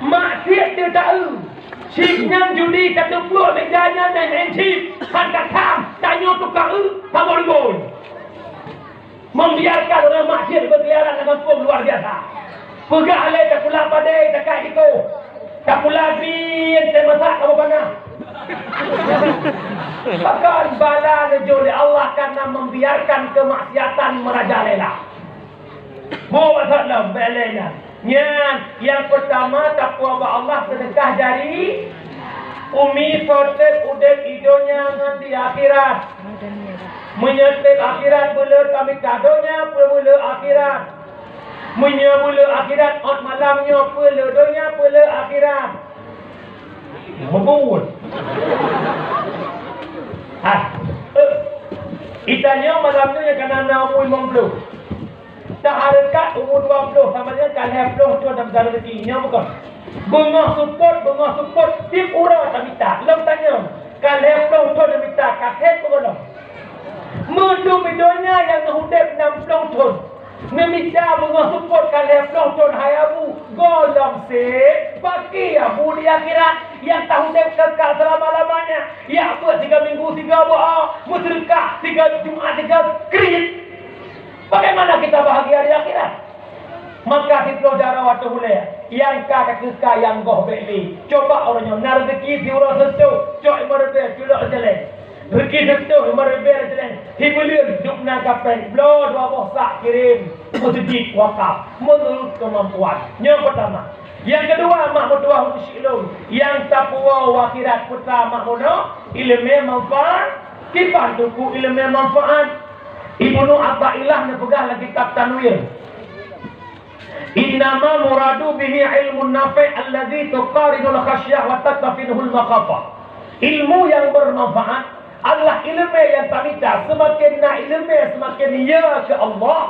Maksiat dia tahu. Siknya judi kata puluh mejanya dan encik. Han katam tanya tukang kamu ribuan. Membiarkan orang maksiat berkeliaran dengan kampung luar biasa. Pegah alai tak pula padai tak kait itu. Tak pula bin tak masak kamu panah. Bahkan bala oleh Allah karena membiarkan kemaksiatan merajalela. Masalah belanya. Yang pertama takwa Allah sedekah dari umi sotep udek hidupnya nanti akhirat. Menyetep akhirat bela kami kadonya pula akhirat. Menyebula akhirat ot malamnya pula dunia pula akhirat. Membul. Itanya malam tu yang kena umur 50. Tak harkat umur 20 sama dengan kan 20 tu dalam dalam rezekinya bukan. Bunga support tip urang tak minta. Long tanya. Kan 20 tu dia minta kaset pun. Mendu bidonya yang hudep 60 ton. Meminta bunga support kan 20 ton hayabu. Golong se bagi abu di akhirat yang tak hudep kekal selama-lamanya. Ya buat 3 minggu 3 buah, musyrikah 3 Jumaat 3 kredit. Bagaimana kita bahagia di akhirat? Maka kita darah waktu mulai yang kakak suka yang goh beli. Coba orangnya nak rezeki di orang sentuh, cok merbe culak jalan. Rezeki sentuh merbe jalan. Hibulian duk nak kapen, blow 2 bosak kirim masjid wakaf menurut kemampuan. Yang pertama. Yang kedua mak mertua musyilum. Yang takwa akhirat putra mak mono ilmu manfaat. Kipan tuku ilmu manfaat. Ibnu Abbailah nepegah lagi kitab Tanwir. Innama muradu bihi ilmun nafi' alladhi tuqarinul khasyah wa tatlafinuhul maqafah. Ilmu yang bermanfaat adalah ilmu yang tak minta. Semakin nak ilmu semakin ya ke Allah.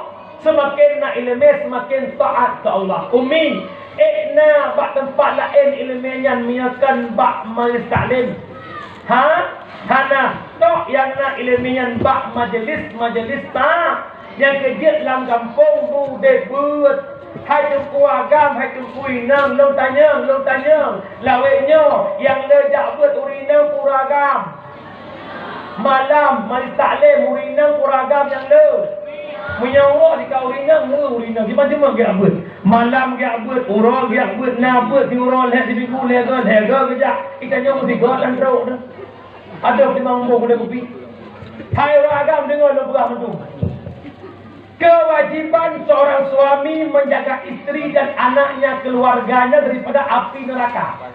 Semakin nak ilmu semakin taat ke Allah. Umi ikna bak tempat lain ilmu yang miakan bak majlis. Hana tok yang nak ilmian bak majlis tak yang kerja dalam kampung bude buat hai tu agam hai tu inang long tanya laweknya yang lejak buat urinang puragam malam majlis taklim urinang puragam yang le menyawak di kau urinang di mana dia buat malam dia buat urang dia buat nak buat di urang leh di biku leh kerja ikannya mesti golan teruk. Ada memang mau boleh kopi. Hai agam dengar lo berah tu. Kewajiban seorang suami menjaga istri dan anaknya keluarganya daripada api neraka.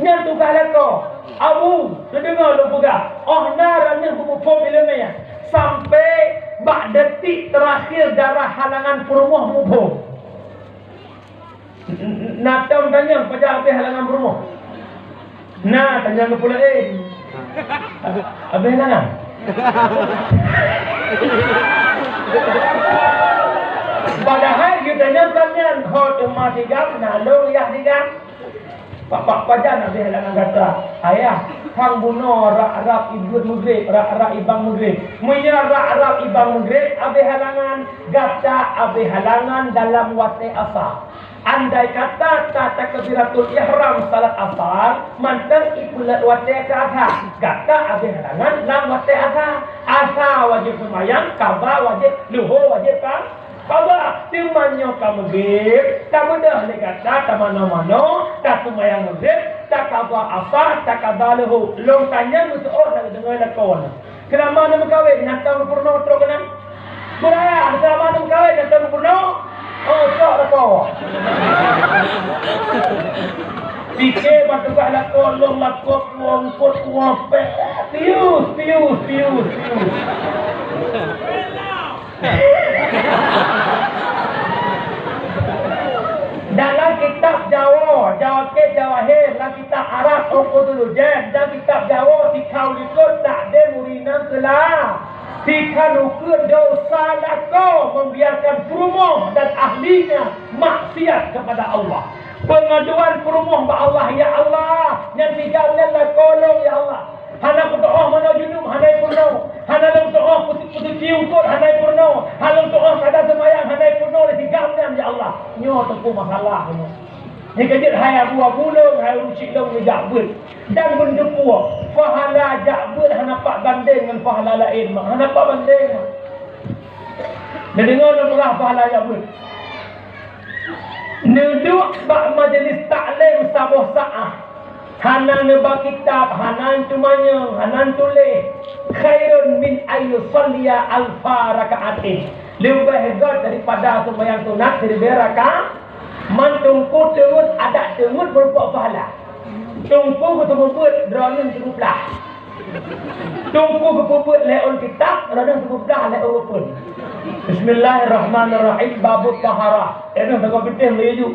Yang tu kala ko. Abu, dengar lo berah. Oh naranya hukum ilmiah sampai bak detik terakhir darah halangan perumah mubuh. Nak tahu tanya pada api halangan perumah. Nah, tanya ke pula Abang mana? Padahal kita nyatakan hot emas digam, nalo yah digam. Pak pajan ada halangan kata. Ayah, hang buno rak ibu mugrid, rak ibang mugrid. Munya rak ibang mugrid, abe halangan kata, abe halangan dalam wate asa. Andai kata tata kabiratul ihram salat asar mantang ikulat wate ke asar. Kata ada halangan dalam wate asar. Asar wajib semayang, kaba wajib, luhur wajib kan? Kaba timannya kamu gip, kamu dah kata tak mana-mana, tak semayang mugrid, tak kaba asar, tak kaba luhur. Long tanya musuh nak dengar lakon. Kenapa mana berkahwin? Nak tahu purno teruk kena? Beraya, kenapa mana berkahwin? Nak tahu purno? Oh, tak lah kau. Fikir batu kat lakon, long lakon, kuangkut, kuampek. Pius. Dalam kitab Jawa ke Jawahir, dalam kitab Arab, Uqudul Jan, dan kitab Jawa, dikau ikut tak ada murinang kelah. Jika ukur dosa lako membiarkan perumah dan ahlinya maksiat kepada Allah. Pengaduan perumah kepada Allah, ya Allah, yang tinggalnya kolong ya Allah. Hana berdoa mana junub, hana purno. Hana berdoa putih cium kot, hana purno. Hana Kalau doa sadar semayang handai penuh di gamnya ya Allah. Nyo tempuh masalah ni. Ni kejut hai abu long, hai rusik long ni jakbut. Dan benda puak. Fahala jakbut hanapak banding dengan fahala lain. Hanapak banding. Dia dengar dia merah pahala jakbut. Duduk bak majlis taklim sabah sa'ah. Hanan nebak kitab, hanan tumanya, hanan tulis. Khairun min ayu salliya alfa raka'atin. Lebih hebat daripada sembahyang sunat 1000 rakaat. Man tungku tengut ada tengut berbuat pahala. Tungku ketebut dronun 13. Tungku ketebut leon kitab dronun 13 leon pun. Bismillahirrahmanirrahim. Babut tahara. Ini tak betul menuju.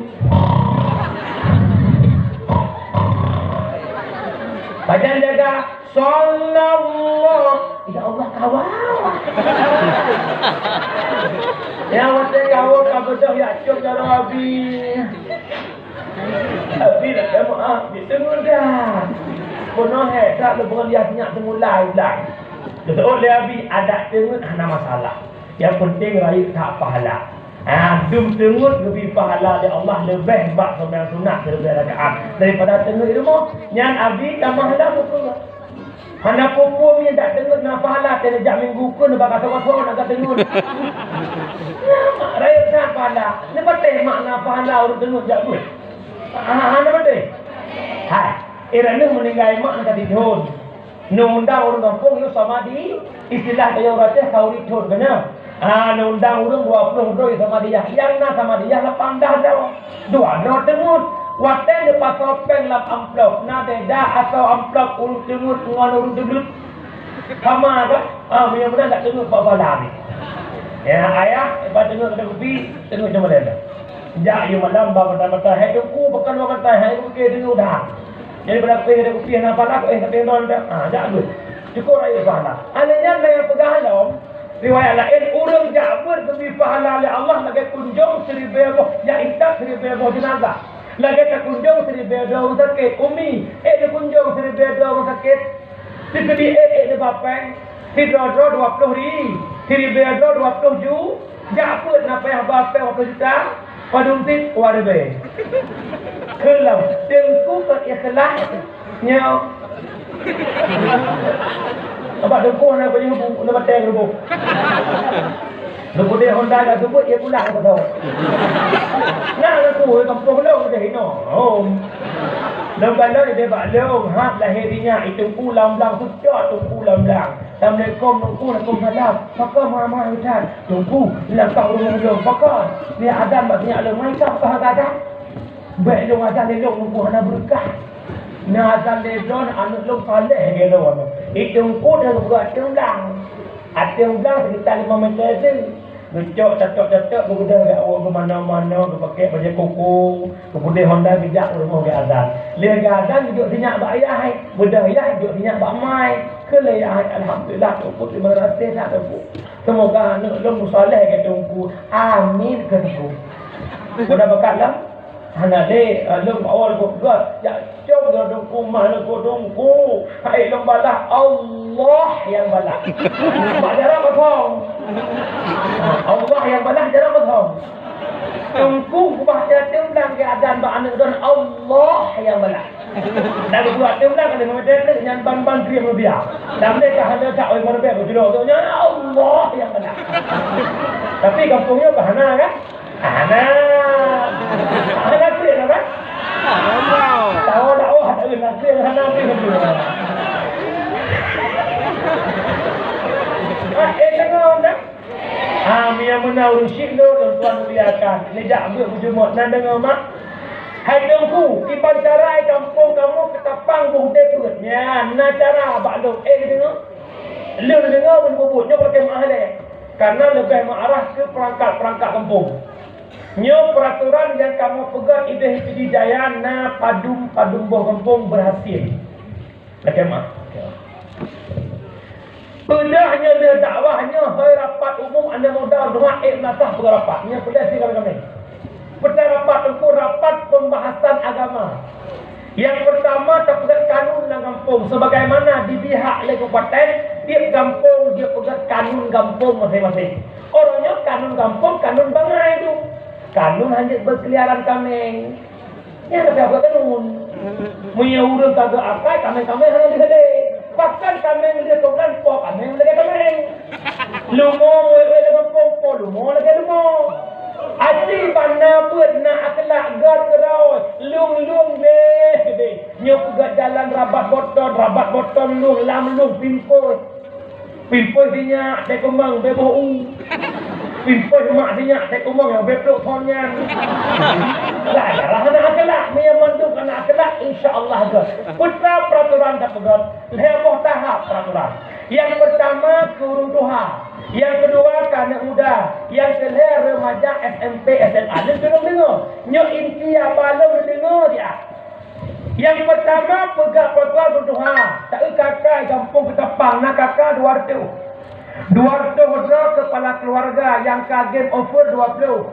Badan jaga sallallahu. Ya Allah kawal. Ya wate kawal kabedah ya cok cara abi. Abi nak maaf ditengok dah. Kono tak lebih dia nyak semulai ulang. Betul le abi ada tengok ada masalah. Yang penting raya tak pahala. Dum tengut lebih pahala dari Allah lebih bak sembahyang sunat 1000 rakaat daripada tengut ilmu. Yang abi tambah dah betul. Hana pupu yang tak tengut nak pahala terjak minggu pun bak kata-kata nak tengut. Raya tak pahala. Ni betul makna pahala orang tengut jak pun. Hana betul. Hai, irana meninggal mak nak dihon. Nundang orang kampung itu sama di istilah kaya orang kata kau dihon kena. Undang urung 20 doi sama dia. Yang na sama dia 8 dah dah. 2 no tengut. Waten de pasal peng lap amplop. Na de dah atau amplop urung tengut ngon urung tengut. Sama ke? Mudah-mudahan tak tengut apa-apa ni. Ya ayah, lepas tengut ada kopi, tengut macam mana? Jak you malam bang mata hai ku bukan makan tai hai ku ke tengut dah. Jadi pada pergi ada kopi nak apa nak tapi non dah. Jak dulu. Cukup raya pahala. Alanya yang pegang halam riwayat lain urang Ja'far lebih pahala oleh Allah lagi kunjung 1000 yang intak 1000 jenazah. Lagi tak kunjung 1000 orang sakit umi. Dia kunjung 1000 orang sakit. Sisi dia bapeng. Tidro 20 ri. 1000 20 ju. Ja'far nak payah bapeng 20 juta. Padung tit warbe. Kelam tengku ke ikhlas nya. Abang dengkuh nak pergi hubung, nak batang hubung. Lepas dia Honda dah sebut, dia pulang ke tahu. Nak aku, kampung long dia hino. Lepas dia baklong, hak lahirnya, itu pulang belang, sejak tu pulang belang. Assalamualaikum, nungku, salam. Pakar mahal hutan. Nungku, langkah rumah-rumah, pakar. Dia adam, maknanya alam, mereka apa ada? Baik long azan, dia long, nungku, hana berkah. Nazal ledon anu long saleh gelo anu. Itu ku dah buat tunggang. Tunggang sekitar 5 meter tu. Lucok catok-catok berbudak gak awak ke mana-mana ke pakai baju kuku, kemudian Honda bijak rumah ke azan. Dia ke azan duduk sinyak bak ayah, budak ayah duduk sinyak bak mai. Ke ayah alhamdulillah tu terima kasih tak tu. Semoga anu long saleh ke tungku. Amin ke tu. Sudah berkatlah hana de lum awal ko buat ya jom do dongku mana ko dongku hai lum balah Allah yang balah mak jarang kosong Allah yang balah jarang kosong dongku baca tembang ke azan ba anak don Allah yang balah dah buat tembang kalau memang nyan ban-ban kriam rupiah dan mereka hanya tak oi merbe ko jero tu nyan Allah yang balah tapi kampungnya bahana kan Ana clear kan? Tahu dakwah tak kena clear ana clear. Tengok dah. Yang mana urusik tu tuan lihatkan. Lejak ambil berjumut dan dengar mak. Hai dengku, kipan carai kampung kamu ketapang buhdai perutnya. Na cara baklok. Dengar. Lu dengar pun bubutnya pakai mahal. Karena lebih mengarah ke perangkat-perangkat kampung. Nyo peraturan yang kamu pegang ide Hidayah na padum boh kampung berhasil. Bagaimana? Pedahnya dia dakwahnya hai rapat umum anda modal doa nasah berapatnya pedas sikap kami. Pada rapat itu rapat pembahasan agama. Yang pertama terpegang kanun dalam kampung sebagaimana di pihak oleh kabupaten tiap kampung dia pegang kanun kampung masing-masing. Orangnya kan kanun kampung, kanun bangai tu. Kanun hanya berkeliaran kameng. Ya tapi apa kanun? Punya urut kagak apa, kameng-kameng hanya gede. Bahkan kameng dia tukang pok, kameng lagi kameng. Lumo lagi kampung, lumo lagi lumo. Aji bana buat nak akhlak gar kerau, lung deh. Nyok gak jalan rabat botol lung lam lung pimpoi dinya tek umang bebo u. Pimpoi mak dinya tek umang yang beplok tonyan. Lah anak akhlak dia manduk anak akhlak insyaallah ke. Putra peraturan tak pegat. Heboh tahap peraturan. Yang pertama keruntuhan. Yang kedua anak muda, yang ketiga remaja SMP SMA. Dia belum dengar. Nyok inti belum dengar dia. Yang pertama pegang peraturan keruntuhan. Tak kakak kampung Ketapang nak kakak Duarte. Duarte kepala keluarga yang kaget offer 20.